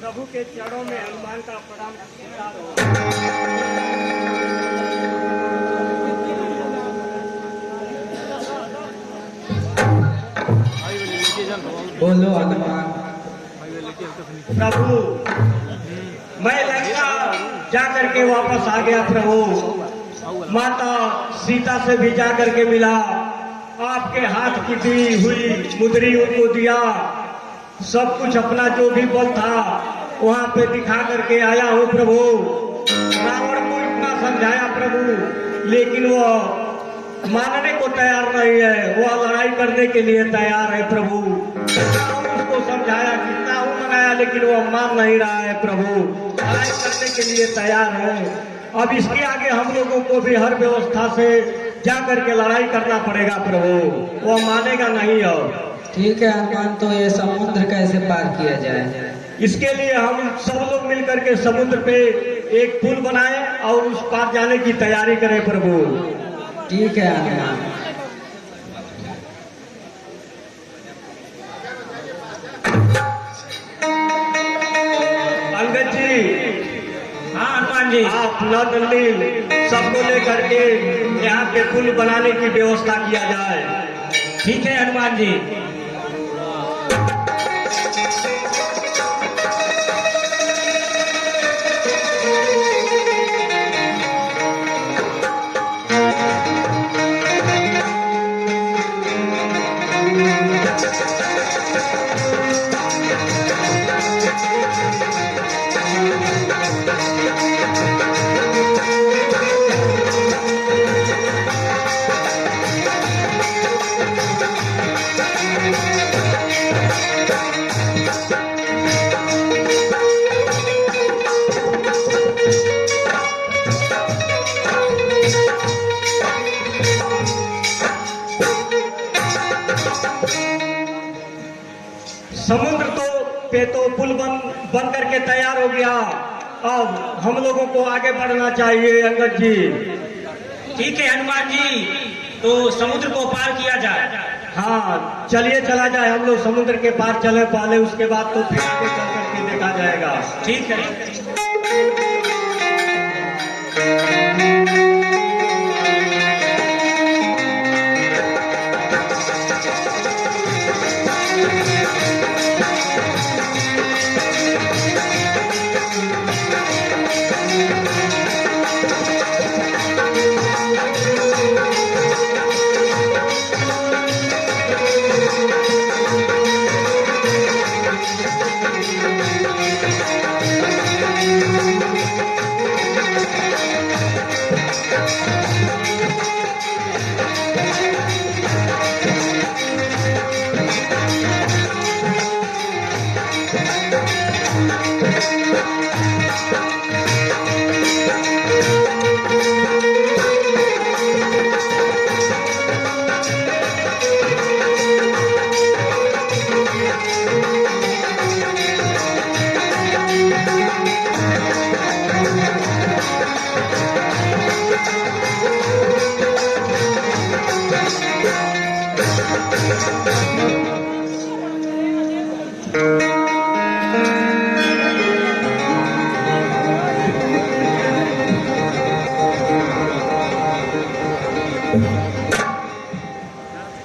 प्रभु के चरणों में हनुमान का प्रणाम स्वीकार हो। बोलो हनुमान। प्रभु मैं लंका जा करके वापस आ गया प्रभु। माता सीता से भी जा करके मिला, आपके हाथ की दी हुई मुद्री उनको दिया, सब कुछ अपना जो भी बल था वहां पे दिखा करके आया हूँ प्रभु। रावण को इतना समझाया प्रभु, लेकिन वो मानने को तैयार नहीं है, वह लड़ाई करने के लिए तैयार है प्रभु। उसको समझाया, कितना हूँ मनाया, लेकिन वो मान नहीं रहा है प्रभु, लड़ाई करने के लिए तैयार है। अब इसके आगे हम लोगों को भी हर व्यवस्था से जा करके लड़ाई करना पड़ेगा प्रभु, वो मानेगा नहीं। और ठीक है हनुमान, तो ये समुद्र कैसे पार किया जाए? इसके लिए हम सब लोग मिलकर के समुद्र पे एक पुल बनाए और उस पार जाने की तैयारी करें प्रभु। ठीक है हनुमान। अंगद जी। हाँ हनुमान जी। आप नल नील सबको लेकर के यहाँ पे पुल बनाने की व्यवस्था किया जाए। ठीक है हनुमान जी। समुद्र तो पुल बन करके तैयार हो गया, अब हम लोगों को आगे बढ़ना चाहिए अंगद जी। ठीक है हनुमान जी, तो समुद्र को पार किया जाए। हाँ चलिए चला जाए, हम लोग समुद्र के पार चले पहले, उसके बाद तो फिर आगे चल करके देखा जाएगा। ठीक है।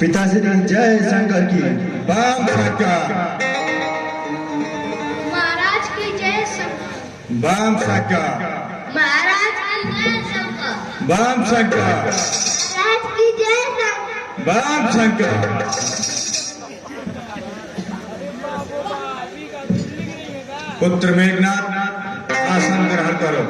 पिताश्री जय शंकर की। बाम शंकर। महाराज की जय शंकर। बाम शंकर। महाराज की जय शंकर। बाम शंकर। महाराज की जय शंकर। बाम शंकर। पुत्र मेघनाथ आसन ग्रहण करो।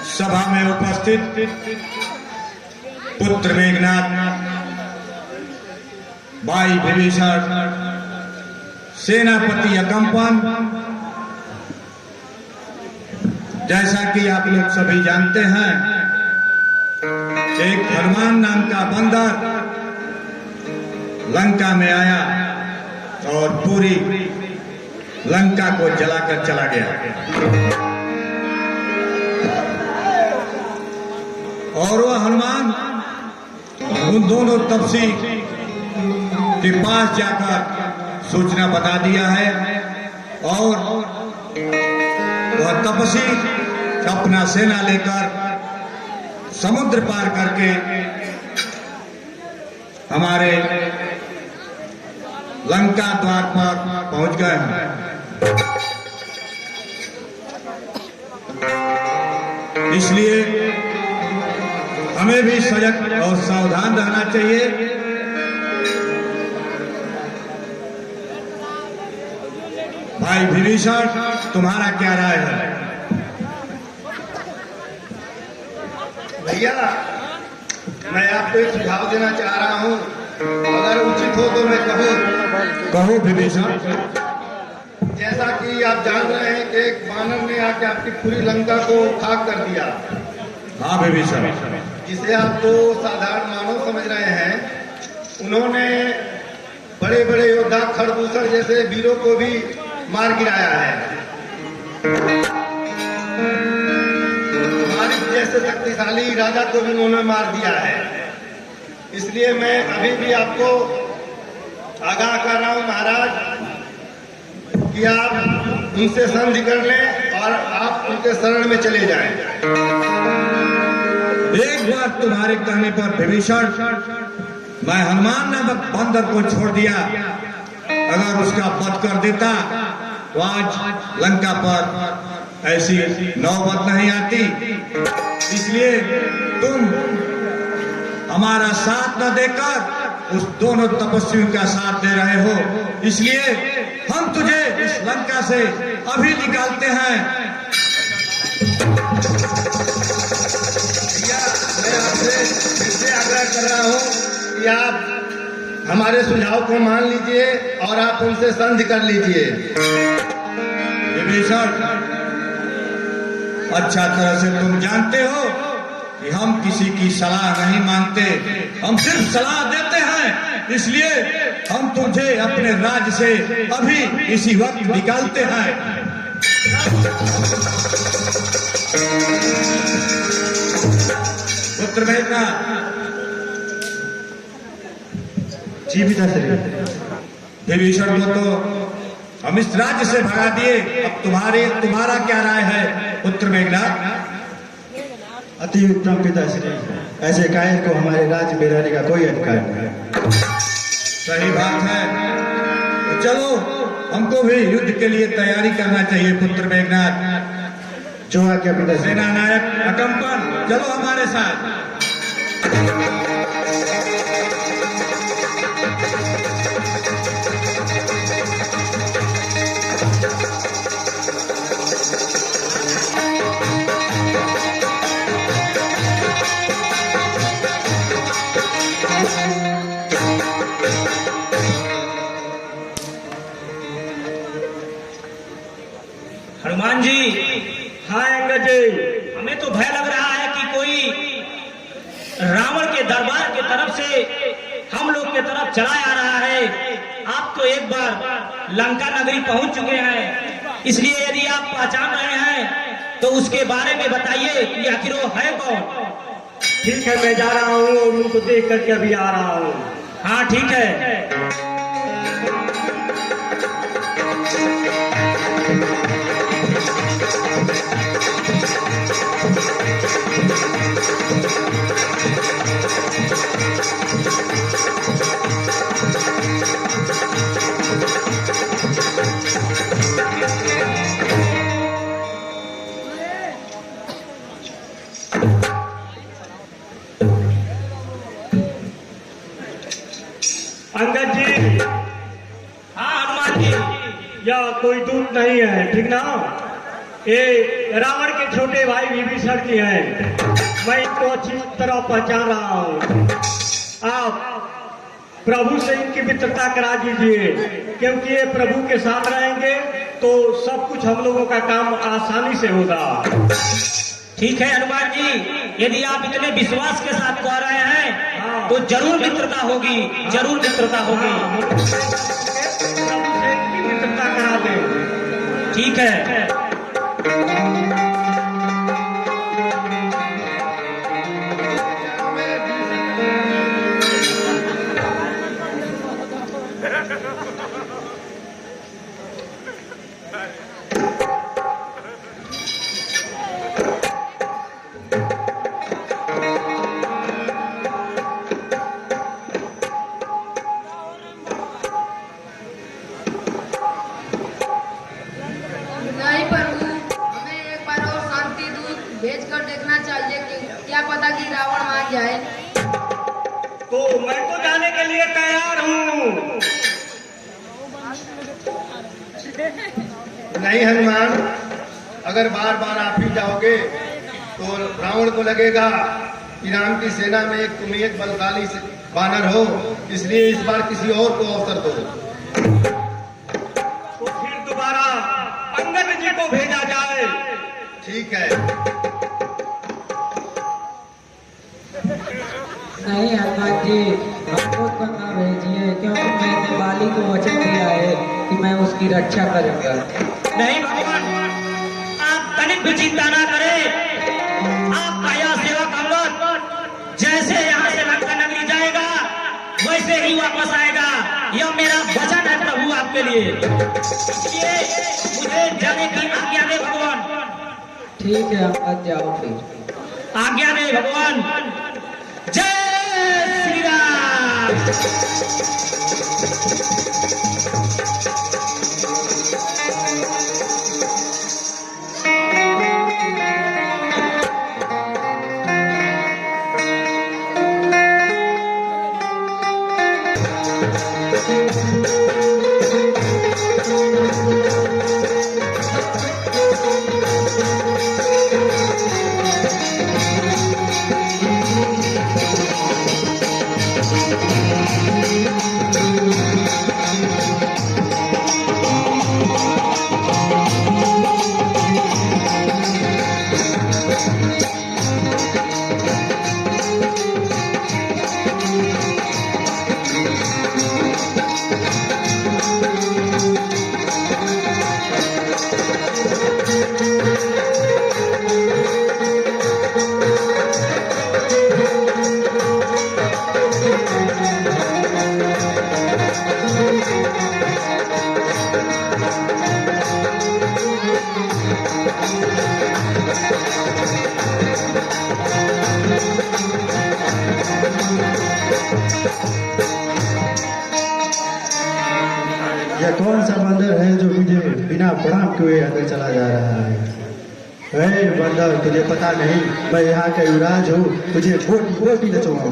सभा में उपस्थित पुत्र मेघनाथ, भाई विभीषण, सेनापति अकंपन, जैसा कि आप लोग सभी जानते हैं, एक हनुमान नाम का बंदर लंका में आया और पूरी लंका को जलाकर चला गया। और वह हनुमान उन दोनों तपसी के पास जाकर सूचना बता दिया है और वह तपसी अपना सेना लेकर समुद्र पार करके हमारे लंका द्वार पर पहुंच गए हैं। इसलिए हमें भी सजग और सावधान रहना चाहिए। भाई विभीषण, तुम्हारा क्या राय है? भैया, मैं आपको एक सुझाव देना चाह रहा हूँ, अगर उचित हो तो मैं कहूँ। कहो विभीषण। जैसा कि आप जान रहे हैं कि एक बानर ने आके आपकी पूरी लंका को खाक कर दिया। हाँ विभीषण। जिसे आप तो साधारण मानव समझ रहे हैं, उन्होंने बड़े बड़े योद्धा खरदूषण जैसे वीरों को भी मार गिराया है। मारिच जैसे शक्तिशाली राजा को भी उन्होंने मार दिया है। इसलिए मैं अभी भी आपको आगाह कर रहा हूं महाराज कि आप उनसे संधि कर लें और आप उनके शरण में चले जाएं। एक बार तुम्हारे कहने पर विभीषण, मैं हनुमान नामक बंदर को छोड़ दिया। अगर उसका वध कर देता तो आज लंका पर ऐसी नौबत नहीं आती। इसलिए तुम हमारा साथ न देकर उस दोनों तपस्वियों का साथ दे रहे हो, इसलिए हम तुझे इस लंका से अभी निकालते हैं। भैया, मैं आपसे फिर से आग्रह कर रहा हूँ कि आप हमारे सुझाव को मान लीजिए और आप उनसे संधि कर लीजिए। विभीषण, अच्छा तरह से तुम जानते हो कि हम किसी की सलाह नहीं मानते, हम सिर्फ सलाह देते हैं। इसलिए हम तुझे अपने राज्य से अभी इसी वक्त निकालते हैं। पुत्र मेघनाथ। जी पिताश्री। विभीषण को तो हम इस राज्य से भगा दिए, अब तुम्हारा क्या राय है पुत्र मेघनाथ? अति उत्तम पिताश्री, ऐसे कायर को हमारे राज्य में रहने का कोई अधिकार नहीं। सही बात है। तो चलो, हमको भी युद्ध के लिए तैयारी करना चाहिए पुत्र मेघनाथ। जो आज्ञा पिताश्री। सेना नायक अकंपन, चलो हमारे साथ। हनुमान जी, हाँ अंगद जी। हमें तो भय लग रहा है कि कोई रावण के दरबार के तरफ से हम लोग के तरफ चला आ रहा है। आप तो एक बार लंका नगरी पहुंच चुके हैं, इसलिए यदि आप पहचान रहे हैं तो उसके बारे में बताइए कि आखिर वो है कौन। ठीक है, मैं जा रहा हूँ और उनको देख करके अभी आ रहा हूँ। हाँ ठीक है। या कोई दूत नहीं है, ठीक ना। ये रावण के छोटे भाई विभीषण जी हैं। मैं इनको अच्छी तरह पहचान रहा हूँ। आप प्रभु से इनकी मित्रता करा दीजिए, क्योंकि ये प्रभु के साथ रहेंगे तो सब कुछ हम लोगों का काम आसानी से होगा। ठीक है हनुमान जी, यदि आप इतने विश्वास के साथ कह रहे हैं तो जरूर मित्रता होगी, जरूर मित्रता होगी। प्रभु से इनकी मित्रता करा दें। ठीक है। नहीं प्रभु, हमें एक बार और शांति दूत भेज कर देखना चाहिए कि क्या पता कि रावण मान जाए। तो मैं तो जाने के लिए तैयार हूँ। नहीं हनुमान, अगर बार बार आप ही जाओगे तो रावण को लगेगा कि राम की सेना में तुम एक बलशाली बानर हो, इसलिए इस बार किसी और को अवसर दो। तो फिर दोबारा अंगद जी को भेजा जाए। ठीक है। नहीं हनुमान जी, हमको तो ना भेजिए, क्योंकि मैंने बाली को वचन दिया है कि मैं उसकी रक्षा करूंगा। नहीं भगवान, आप तनिक भी चिंता ना करें। आपका यह सेवक अंगद जैसे यहाँ से लंका नगरी जाएगा वैसे ही वापस आएगा। यह मेरा वचन है प्रभु आपके लिए। इसलिए मुझे जाने की आज्ञा दे भगवान। ठीक है, आप जाओ फिर। आज्ञा दे भगवान। जय श्री राम। यह कौन सा बंदर है जो मुझे बिना प्रणाम किए अंदर चला जा रहा है? बंदर, तुझे पता नहीं मैं यहाँ का युवराज हूँ, तुझे बोटी बोटी नचवाऊं।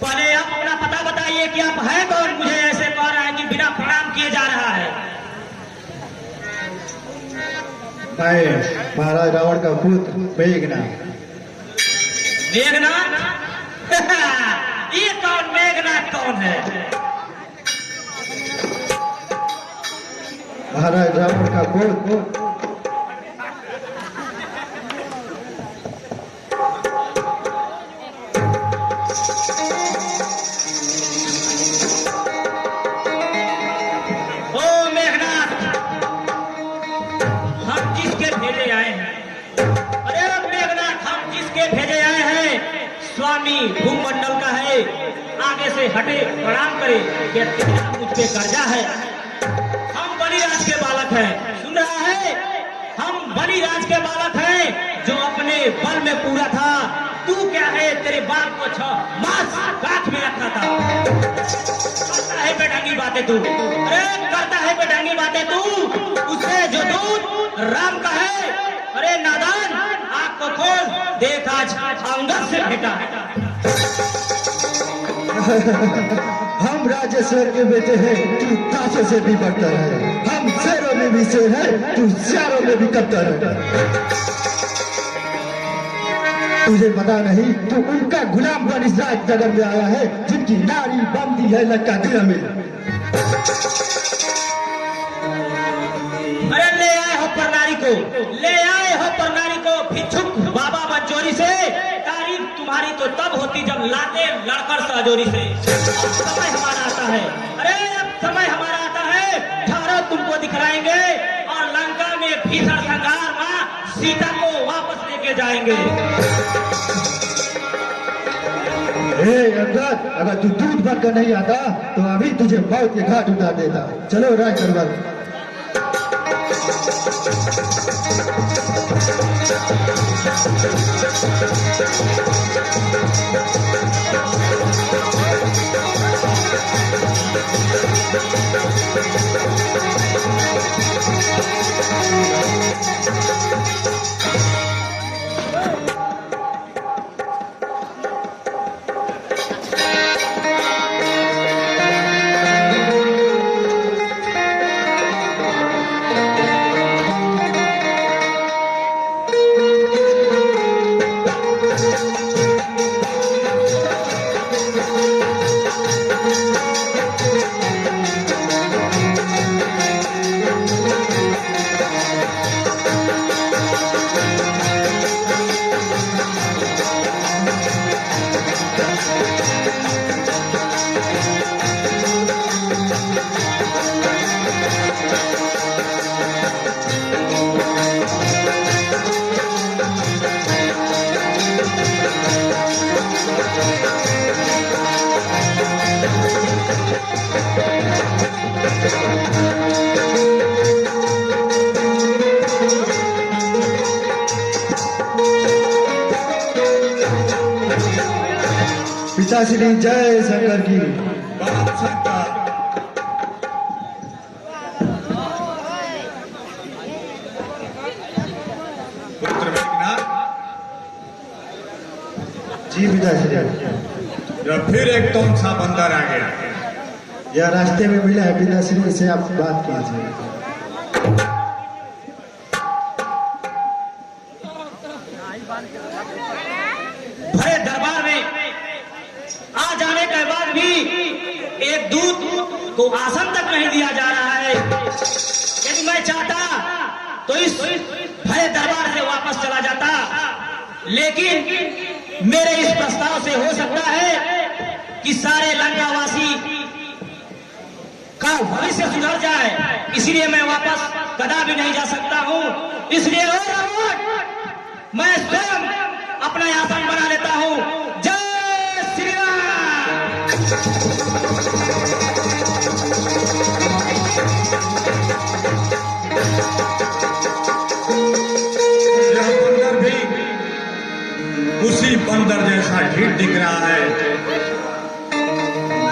पहले आप अपना पता बताइए कि आप हैं कौन। मुझे ऐसे कह रहा है कि बिना प्रणाम किए जा रहा है। मैं महाराज रावण का पुत्र मेघनाथ। मेघनाथ? ये कौन मेघनाथ कौन है? महाराज रावण का पुत्र। ओ मेघनाथ, हम जिसके भेजे आए हैं, अरे मेघनाथ, हम जिसके भेजे आए हैं स्वामी भूमंडल का है। आगे से हटे, प्रणाम करे। क्या तेरा मुझ पे कर्जा है? हम बलिराज के बालक हैं, सुन रहा है? हम बलिराज के बालक हैं जो अपने बल में पूरा था। तू क्या है? तेरे बाप को मांस गांठ में रखा था। करता है बेढंगी बातें तू। अरे करता है बेढंगी बातें तू। उससे जो दूत राम का है, अरे नादान, को खोल, देख आज अंगद से भेटा। हम राजेश्वर के बेटे हैं, तू काफे से भी बढ़ता है। हम शेरों में भी शेर है, तू शेरों में भी कब्तर है। तुझे पता नहीं, तू उनका गुलाम बन इस राजनगर में आया है जिनकी नारी बंदी है लंका गृह में। अरे ले आए हो परनारी को, ले आए हो परनारी को भिक्षुक बाबा बंजोरी से। तारीफ तुम्हारी तो तब होती जब लाते लड़कर सहजोरी से। समय हमारा आता है, अरे अब समय हमारा आता है, ठहरो तुमको दिखलाएंगे और लंका में भीषण संहार मां सीता को वापस लेके जाएंगे। अंगद, अगर तू दूध भरकर नहीं आता तो अभी तुझे मौत के घाट उतार देता। चलो राज दरबार। पिताश्री जय शंकर की। बाप शंकर। पुत्र मेघनाथ, जी पिताश्री। जब फिर एक कौन सा बंदर आ गया? यह रास्ते में मिला है, पिताश्री से आप बात कीजिए। भरे दरबार में आ जाने के बाद भी एक दूत को आसन तक नहीं दिया जा रहा है। यदि मैं चाहता तो इस भरे दरबार से वापस चला जाता, लेकिन मेरे इस प्रस्ताव से हो सकता है कि सारे लंकावासी का भविष्य सुधर जाए, इसलिए मैं वापस कदापि नहीं जा सकता हूँ। इसलिए मैं स्वयं अपना आसन बना लेता हूँ। जय श्री राम। यह बंदर भी उसी बंदर जैसा ढीठ दिख रहा है।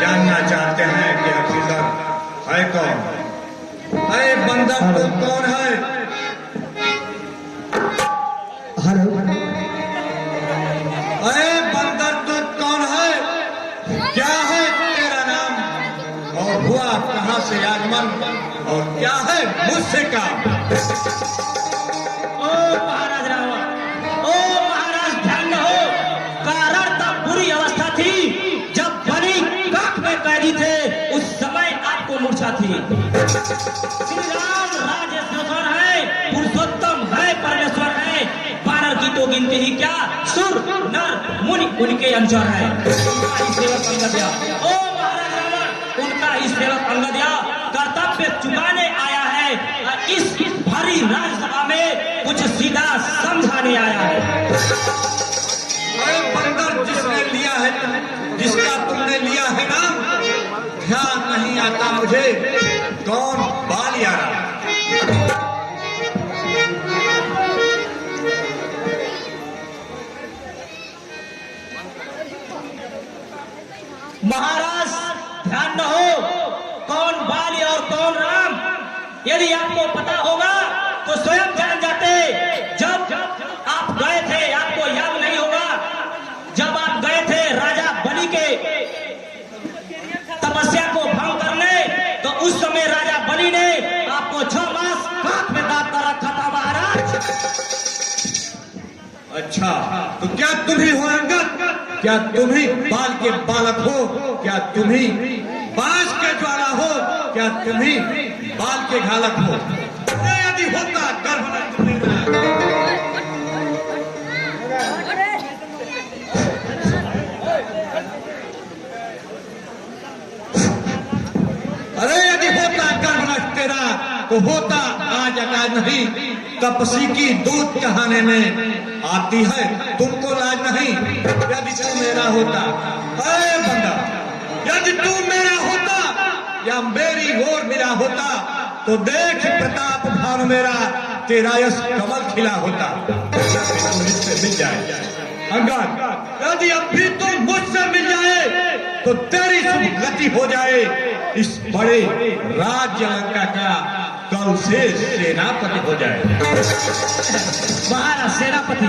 जानना चाहते हैं कि आखिर है कौन? अरे बंदर तो कौन है? अरे बंदर तो कौन है? क्या है तेरा नाम और हुआ कहां से आगमन और क्या है मुझसे काम? ओ महाराज रावण, ओ महाराज ध्यान हो, कारण तब बुरी अवस्था थी जब बनी काख में कैदी थे, उस समय आपको मूर्छा थी। श्री राम राजेश्वर है, पुरुषोत्तम है, परमेश्वर है, बानर की तो गिनती ही क्या, सुर नर मुनि उनके अनुसार है। उनका ही सेवक अंगदया, ओ महाराज रावण, उनका ही सेवक अंगदया कर्तव्य चुकाने आया है और इस भारी राजसभा में कुछ सीधा समझाने आया है। अरे बंदर जिसने लिया है, जिसका तुमने लिया है नाम, ध्यान नहीं आता मुझे कौन बालियारा। महाराज ध्यान न हो, कौन बाली और कौन राम, यदि आपको पता होगा तो स्वयं जान जाते। जब आप गए थे अच्छा, तो क्या तुम ही हो अंगद? क्या तुम ही बाल के बालक हो? क्या तुम ही बांस के ज्वाला हो? क्या तुम ही बाल के घालक हो? अरे यदि होता गर्भ न तुम्हें। अरे यदि होता गर्भ तेरा तो होता आज अकाज नहीं। तपसी की दूध कहाने में आती है तुमको लाज नहीं। यदि तू मेरा होता, अरे बंदा, यदि तू मेरा होता या मेरी ओर मेरा होता तो देख प्रताप भानु मेरा तेरा यश कमल खिला होता। मुझसे मिल जाए अंगद, यदि अब भी तुम मुझसे मिल जाए तो तेरी सुगति हो जाए। इस बड़े राज्य लंका का कल से सेनापति हो जाए। महाराज सेनापति,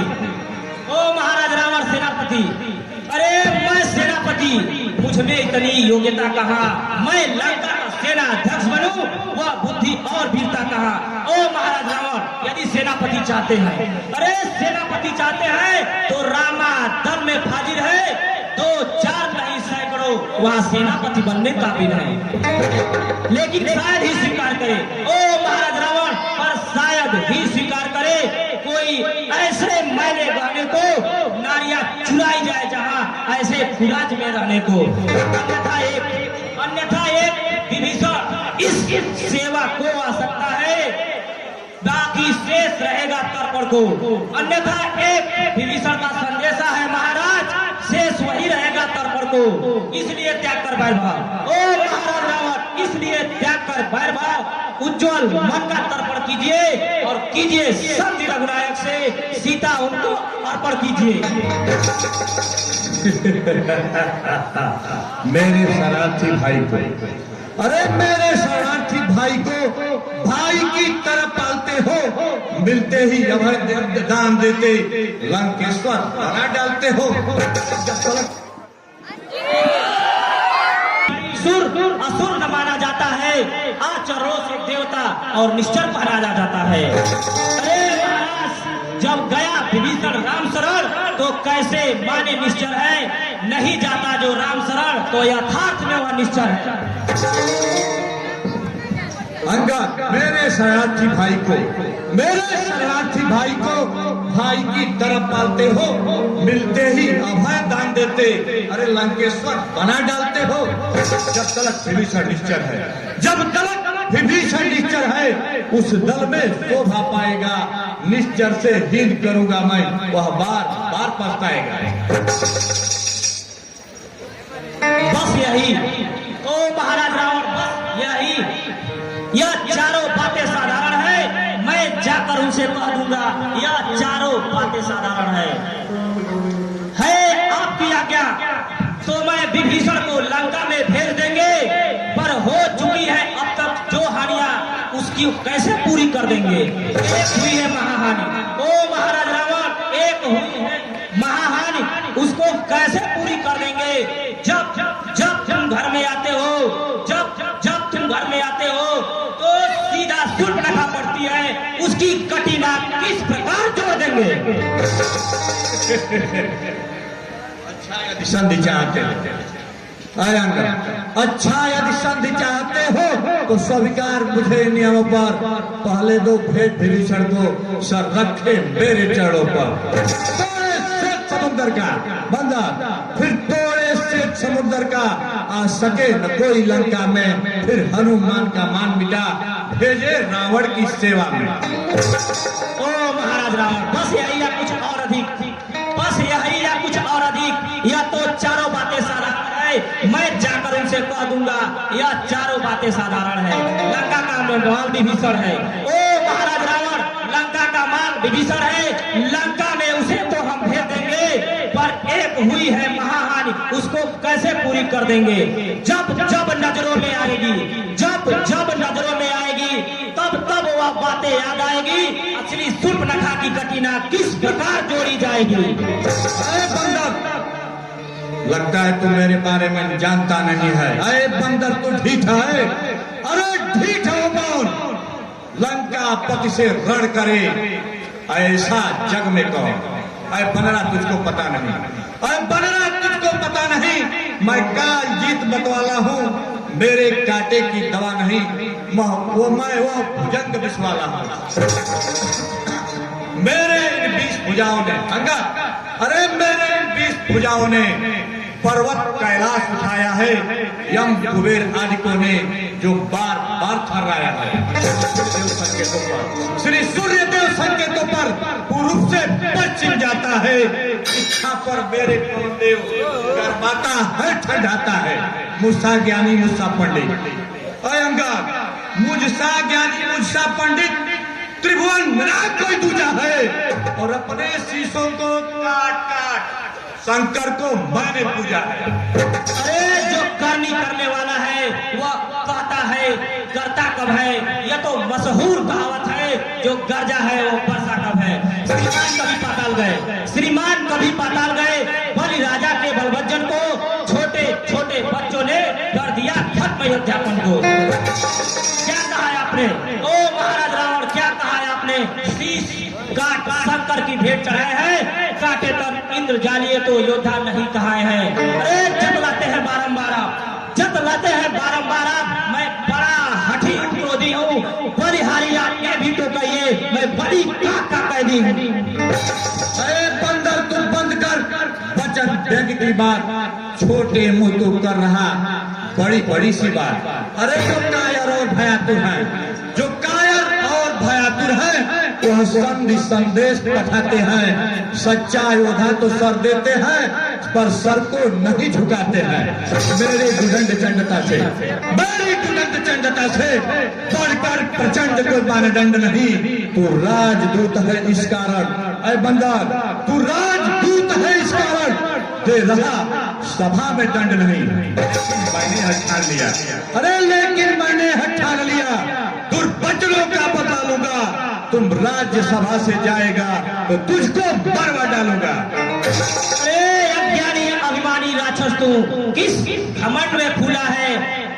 ओ महाराज रावण सेनापति, अरे मैं सेनापति, मुझ में इतनी योग्यता कहाँ? मैं लंका का सेनाध्यक्ष बनूं, वह बुद्धि और वीरता कहाँ? ओ महाराज रावण, यदि सेनापति चाहते हैं, अरे सेनापति चाहते हैं तो रामा दल में फाजिल है, 2-4 नहीं सैकड़ों वहाँ सेनापति बनने काबिल है। लेकिन शायद ही स्वीकार करे, ओ महाराज रावण, पर शायद ही स्वीकार करे कोई ऐसे मैले गहने को नारियां चुराई जाए जहाँ ऐसे खुराज में रहने को। अन्यथा एक विभीषण इस सेवा को आ सकता है, बाकी शेष रहेगा तर्पण को। अन्यथा एक विभीषण का संदेशा है महाराज, शेष वही रहेगा तर्पण को। इसलिए त्याग कर वैरभाव, ओ महाराज रावण, इसलिए त्याग कर वैरभाव, उज्जवल मन का तर्पण कीजिए और कीजिए सत्य रघुनायक से सीता उनको अर्पण कीजिए। मेरे शरारती भाई को, अरे मेरे शरणार्थी भाई को भाई की तरह पालते हो, मिलते ही अभय दान देते लंकेश्वर बना डालते हो। असुर न माना जाता है, आचरो से देवता और निश्चर माना जाता है। अरे महाराज, जब गया विभीषण राम शरण तो कैसे माने निश्चर है? नहीं जाता जो राम शरण तो यथार्थ में वह निश्चर है। अंगद, मेरे शरणार्थी भाई को, मेरे शरणार्थी भाई को भाई की तरफ पालते हो, मिलते ही अभय दान देते, अरे लंकेश्वर बना डालते हो। जब तलक विभीषण निश्चर है, जब तलक विभीषण निश्चर है, उस दल में शोभा पाएगा। निश्चर से हीन करूंगा मैं, वह बार बार पछताएगा। बस यही, ओ महाराज रावण, बस यही, यह चारों बातें साधारण है। मैं जाकर उनसे कह दूंगा, यह चारों बातें साधारण है आपकी आज्ञा तो मैं विभीषण को लंका में भेज देंगे, पर हो चुकी है अब तक जो हानियां, उसकी कैसे पूरी कर देंगे? एक हुई है महाहानि, ओ महाराज रावण, एक हुई है महाहानि, उसको कैसे पूरी कर देंगे? जब जब तुम घर में आते हो, जब तुम घर में आते हो तो सीधा शूर्पणखा पड़ती है, उसकी कटिना किस प्रकार जोड़ देंगे? अच्छा यदि संधि चाहते हो, अच्छा यदि संधि चाहते हो तो स्वीकार मुझे नियमों पर, पहले दो भेंट विभीषण को सर रखे मेरे चरणों पर। समुद्र का बंदा, फिर तोड़े से समुद्र का, आ सके न कोई लंका में, फिर हनुमान का मान मिटा, भेजे रावण की सेवा में। ओ महाराज रावण, बस यही या कुछ और अधिक? बस यही या कुछ और अधिक? यह तो चारों बातें साधारण है, मैं जाकर उनसे कह दूंगा, यह चारों बातें साधारण है। लंका का माल विभीषण है, ओ महाराज रावण, लंका का माल विभीषण है, लंका में उसे तो हम भेज देंगे, पर एक हुई है महाहानि, उसको कैसे पूरी कर देंगे? जब जब नजरों में आएगी, जब जब नजरों में आएगी, तब तब वह बातें याद आएगी, असली शूर्पणखा की कटिना किस प्रकार जोड़ी जाएगी। अरे बंदर, लगता है तू मेरे बारे में जानता नहीं है। अरे बंदर, तू ढीठा है। अरे ढीठा हो कौन? लंका पति से रण करे ऐसा जग में कौन? अरे बनरा तुझको पता नहीं, अरे बनरा तुझको पता नहीं, मैं काल जीत मतवाला हूँ, मेरे कांटे की दवा नहीं, मैं वो भुजंग विष वाला हूँ। मेरे इन 20 भुजाओं ने अंगा, अरे मेरे इन 20 भुजाओं ने पर्वत कैलाश उठाया है, यम कुबेर आदिकों ने जो बार बार थर्राया है। संकेतों पर श्री सूर्य देव संकेतों पर पूर्व से पश्चिम जाता है, इच्छा पर मेरे देव गर्माता है, ठंडाता है। मुझसा ज्ञानी मुझसा पंडित, अयंगा मुझसा ज्ञानी मुझसा पंडित, त्रिभुवन मेरा कोई दूजा है, और अपने शीशों को काट काट शंकर को मैंने पूजा है। अरे जो करनी करने वाला है वह कहता है करता कब है, यह तो मशहूर कहावत है, जो गर्जा है वो बरसा कब है। श्रीमान कभी पाताल गए, श्रीमान कभी पाताल गए, बलि राजा के बलभज्जन को छोटे छोटे बच्चों ने कर दिया खत्म अयोध्यापन को। क्या कहा है आपने, ओ महाराज रावण, क्या कहा है आपने, शीश काट शंकर की भेंट चढ़ाए हैं, काटे तब इंद्र जालिए तो योद्धा नहीं कहाए हैं। अरे जतलाते हैं बारंबार आप, जतलाते हैं बारंबार आप, मैं बड़ा हठी क्रोधी हूँ, बलिहारी आप ये भी तो कहिए, मैं बड़ी का कैदी हूँ। अरे बंदर तू बंद कर वचन व्यंग की बात, छोटे मुंह तू कर रहा बड़ी बड़ी सी बात। अरे जो कायर और भयातुर है, जो कायर और भयातुर है, वह संधि संदेश पठाते हैं, सच्चा योद्धा तो सर देते हैं पर सर को नहीं झुकाते हैं। मेरे दुदंड चंडता से, मेरी दुदंड चंडता से बढ़कर प्रचंड कोई मानदंड नहीं। तू राजदूत है इस कारण, अरे बंदर तू राजदूत है इस कारण दे रहा सभा में दंड नहीं। मैंने हठान लिया, अरे लेकिन मैंने हठान लिया, दुर्बचनों का बता लूंगा, तुम राज्यसभा से जाएगा तो तुझको मरवा डालूंगा। अरे अज्ञानी अभिमानी राक्षस तू किस घमंड में फूला है,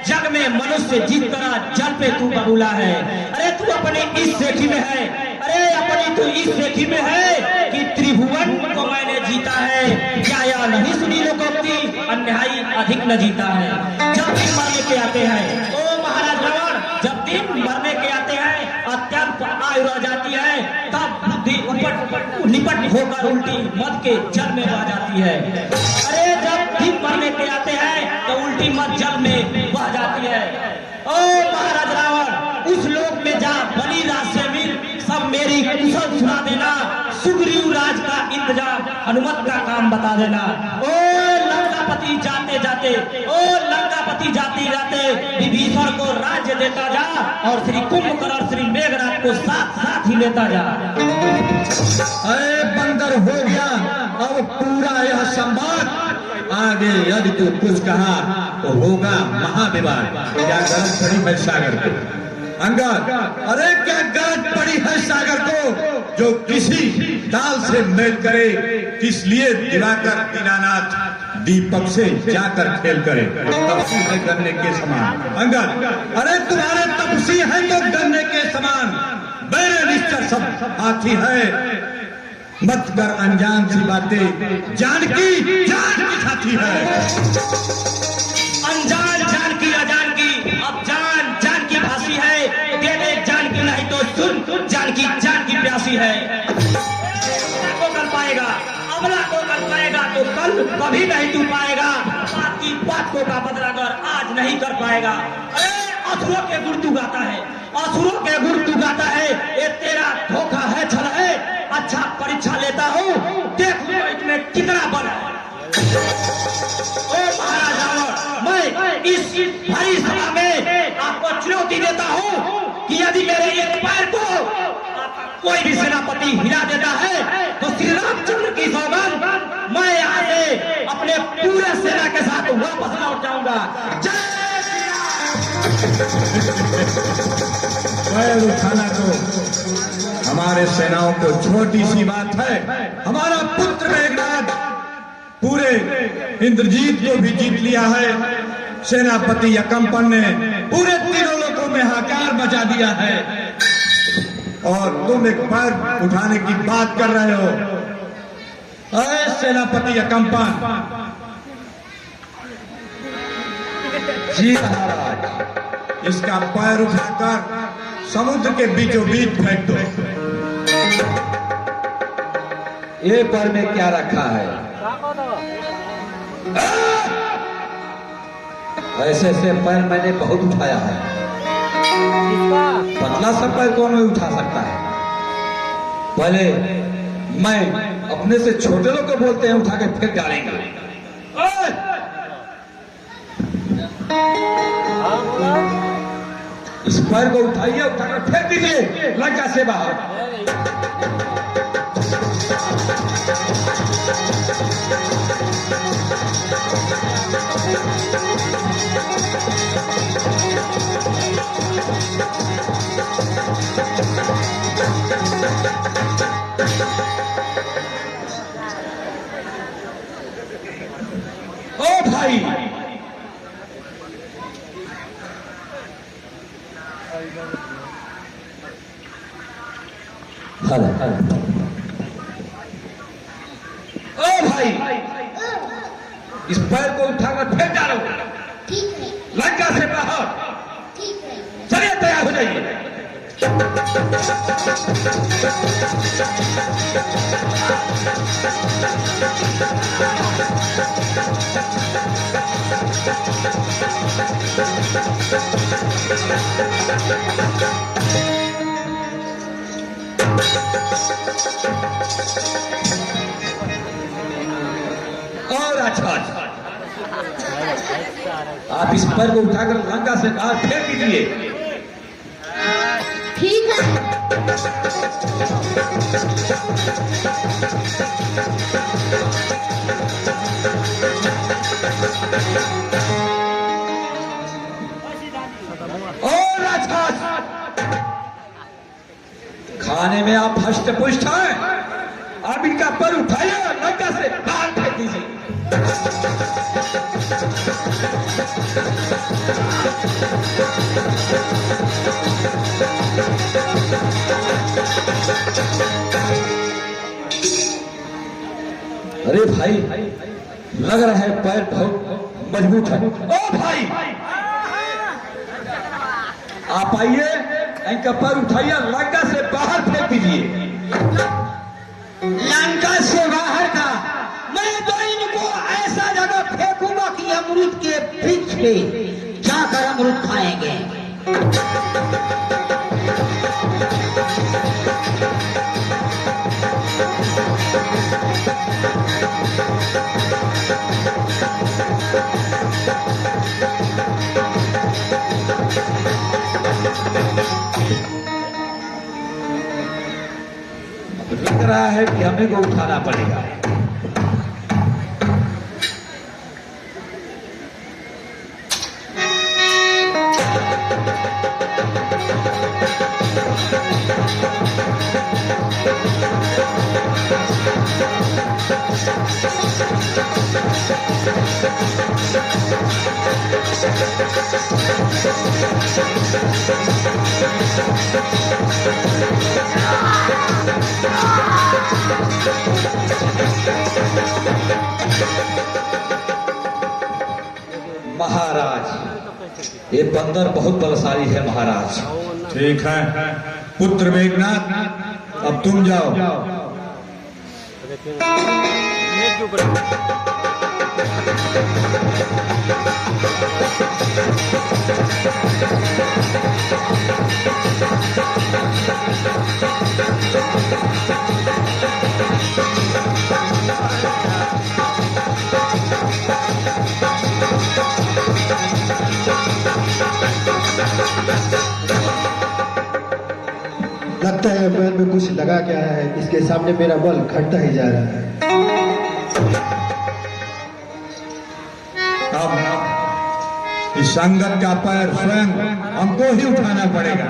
जग में मनुष्य जीत करा जल पे तू बबूला है। अरे तू अपनी इस सेठी में है, अरे अपनी तू इस सेठी में है कि त्रिभुवन को मैंने जीता है, क्या यह नहीं सुनी लोकोक्ति, अन्यायी अधिक न जीता है। जब दिन मरने के आते हैं, ओ महाराज रावण, जब दिन मरने के आते हैं, अत्यंत आयु रह जाती है, तब बुद्धि निपट होकर उल्टी मत के जल में बह जाती है। अरे जब दिन मरने के आते हैं तो उल्टी मत जल में बह जाती है। ओ महाराज रावण, उस लोक में जा बलि राज से मिल, सब मेरी कुशल सुना देना, सुग्रीव राज का इंतजाम हनुमत का काम बता देना। ओ लंकापति जाते जाते, ओ लंकापति जाते जाते विभीषण को राज्य देता जा, और श्री कुंभकर्ण श्री मेघनाथ को साथ साथ ही लेता जा। अरे बंदर हो गया अब पूरा यह संवाद, आगे यदि तू कुछ कहा तो होगा महाविवाद। क्या गरज पड़ी है सागर को अंगद, अरे क्या गरज पड़ी है सागर को, जो किसी दाल से मेल करे, किस लिए दिवाकर दीनानाथ दीपक से जाकर खेल करे। तपसी है गन्ने के समान अंगद, अरे तुम्हारे तपसी है तो गन्ने के समान, मेरे निश्चर सब हाथी है, मत कर अनजान सी बातें, जानकी जान की खाती है। अनजान जान की अजान की, अब जान जान की फांसी है, दे दे जान की नहीं तो सुन जान की प्यासी है। को कर पाएगा, अबला को कर पाएगा तो कल कभी नहीं तू पाएगा, बात की बात को का बदला कर आज नहीं कर पाएगा। अरे असुरों के गुण तू गाता है, असुरों के गुण तू गाता है, ये तेरा धोखा है, छल है। अच्छा परीक्षा लेता हूँ, देख लो इसमें कितना बल है। ओ महाराज रावण, मैं इस भारी सभा में आपको चुनौती देता हूँ कि यदि मेरे एक पैर को कोई भी सेनापति हिला देता है तो श्री रामचंद्र की सौगंध, मैं यहाँ से अपने पूरे सेना के साथ वापस लौट जाऊंगा। जय पैर उठाना तो हमारे सेनाओं को छोटी सी बात है। हमारा पुत्र मेघनाथ पूरे इंद्रजीत को भी जीत लिया है, सेनापति यकम्पन ने पूरे तीनों लोगों में हाहाकार मचा दिया है, और तुम एक पैर उठाने की बात कर रहे हो। अरे सेनापति अकम्पन। जी महाराज, इसका पैर उठाकर समुद्र के बीचों बीच फेंक दो। ये पैर में क्या रखा है? ऐसे ऐसे पैर मैंने बहुत उठाया है, पतला सा पैर कौन नहीं उठा सकता है? पहले मैं अपने से छोटे लोग को बोलते हैं उठा के फेंक डालेंगे। इस पैर को उठाइए, उठाकर फेंक दीजिए लंका से बाहर। ओ भाई, हेलो ओ भाई, इस पैर को उठाकर फेंक डालो ठीक है, लंका से बाहर। ठीक है। चलिए तैयार हो जाइए। और अच्छा, आप इस पैर को उठाकर लंका से बाहर फेंक दीजिए। ठीक है। और अच्छा, खाने में आप हष्ट पुष्ट हैं। अब इनका पैर उठाइए और लंका से बाहर फेंक दीजिए। अरे भाई, लग रहा है पैर बहुत मजबूत है। ओ भाई, आप आइए, इनका पैर उठाइए, लंका से बाहर फेंक दीजिए। लंका से बाहर का मैं तो इनको ऐसा जगह फेंकूंगा कि अमृत के वृक्ष पे जाकर अमृत खाएंगे। लग रहा है कि हमें को उठाना पड़ेगा। महाराज, ये बंदर बहुत बलशाली है महाराज। ठीक है पुत्र मेघनाथ, अब तुम जाओ। लगता है बैल में कुछ लगा क्या है, इसके सामने मेरा बल घटता ही जा रहा है। अब इस संगत का पैर स्वयं हमको ही उठाना पड़ेगा।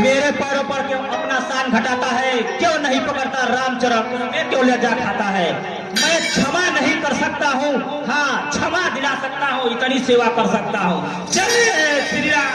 मेरे पैरों पर क्यों अपना सारा नाम घटाता है, क्यों नहीं पकड़ता रामचरण में, क्यों ले जा खाता है। मैं क्षमा नहीं कर सकता हूँ, हाँ क्षमा दिला सकता हूँ, इतनी सेवा कर सकता हूँ। चलिए श्री राम।